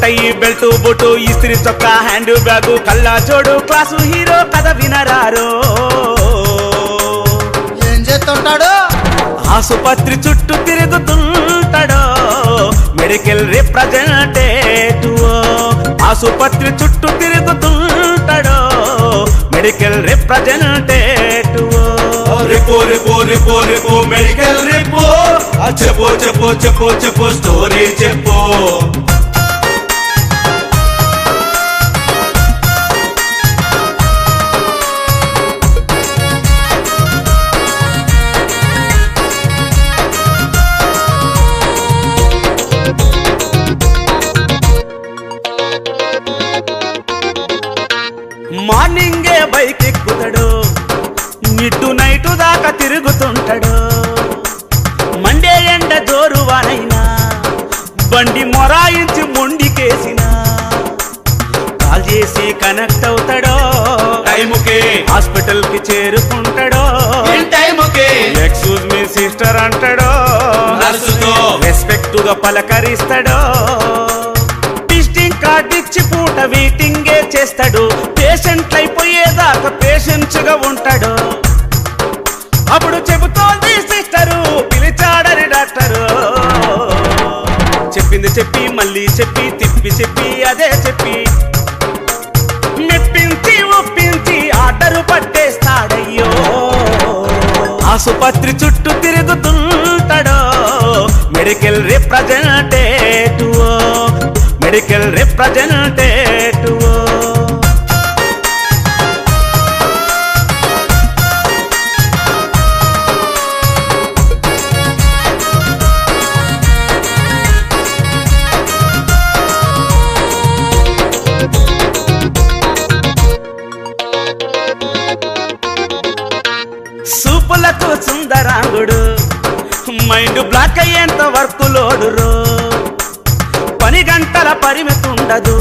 Tie belt బొట్టు ఇస్త్రీ చొక్కా హ్యాండ్ బ్యాగు కల్లా జోడు క్లాసు హీరో కథ వినరారో. ఏం చేస్తుంటాడు? ఆసుపత్రి చుట్టూ తిరుగుతుంటాడో మెడికల్ రిప్రజెంటేటివ్. ఆసుపత్రి చుట్టూ తిరుగుతుంటాడో మెడికల్ రిప్రజెంటేటివ్. రిపో రిపో రిపో రిపో మెడికల్ రిపో చెప్పు చెప్పు చెప్పు చెప్పు స్టోరీ చెప్పు. మార్నింగే బైక్ ఎక్కుతాడు మిడ్ నైట్ దాకా తిరుగుతుంటాడు. మండే ఎండ జోరువానైనా బండి మొరాయించి మొండికేసిన కాల్ చేసి కనెక్ట్ అవుతాడో టైముకే హాస్పిటల్ కి చేరుకుంటాడో. టైముకే ఎక్స్క్యూజ్ మీ సిస్టర్ అంటాడో నర్సుతో రెస్పెక్ట్ గా పలకరిస్తాడో. విజిటింగ్ కార్డ్ ఇచ్చి పూట వెయిటింగే చేస్తాడు. పేషెంట్లు అయిపోయేదాకా పేషెంట్స్ గా ఉంటాడు. అప్పుడు చెబుతోంది సిస్టరు పిలిచాడని డాక్టరు. చెప్పింది చెప్పి మళ్ళీ చెప్పి తిప్పి చెప్పి అదే చెప్పి మెప్పించి ఒప్పించి ఆర్డరు పట్టేస్తాడయ్యో. ఆసుపత్రి చుట్టూ తిరుగుతుంటాడో మెడికల్ రిప్రజెంటేటివ్. Medical representative. సూపులకు సుందరాంగుడు మైండ్ బ్లాక్ అయ్యేంత వర్క్ లోడురో. 10 గంటల పరిమితి ఉండదు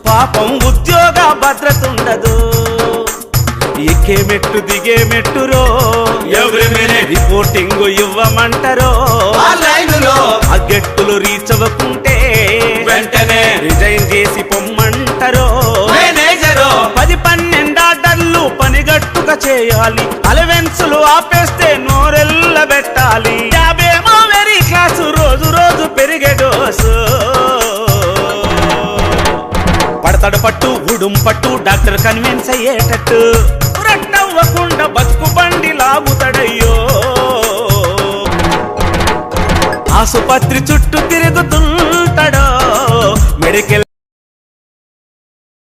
పాపం ఉద్యోగ భద్రత ఉండదు. ఎక్కే మెట్టు దిగే మెట్టురో ఎవ్రీ మినిట్ రిపోర్టింగ్ ఇవ్వమంటారో. ఆ లైనులో ఆ గెట్టులు రీచ్ అవ్వకుంటే వెంటనే రిజైన్ చేసి పొమ్మంటారో. మేనేజరు 10-12 ఆర్డర్లు పనిగట్టుగా చేయాలి. అలవెన్సులు ఆపేస్తే నోరెల్ల పెట్టాలి. 50 వెరీ క్లాసు రోజు రోజు పెరిగే డోసు. పడతాడు పట్టు ఉడుం పట్టు డాక్టర్ కన్విన్స్ అయ్యేటట్టు రట్టవ్వకుండా బతుకు బండి లాగుతాడయ్యో. ఆసుపత్రి చుట్టూ తిరుగుతుంటాడో మెడికల్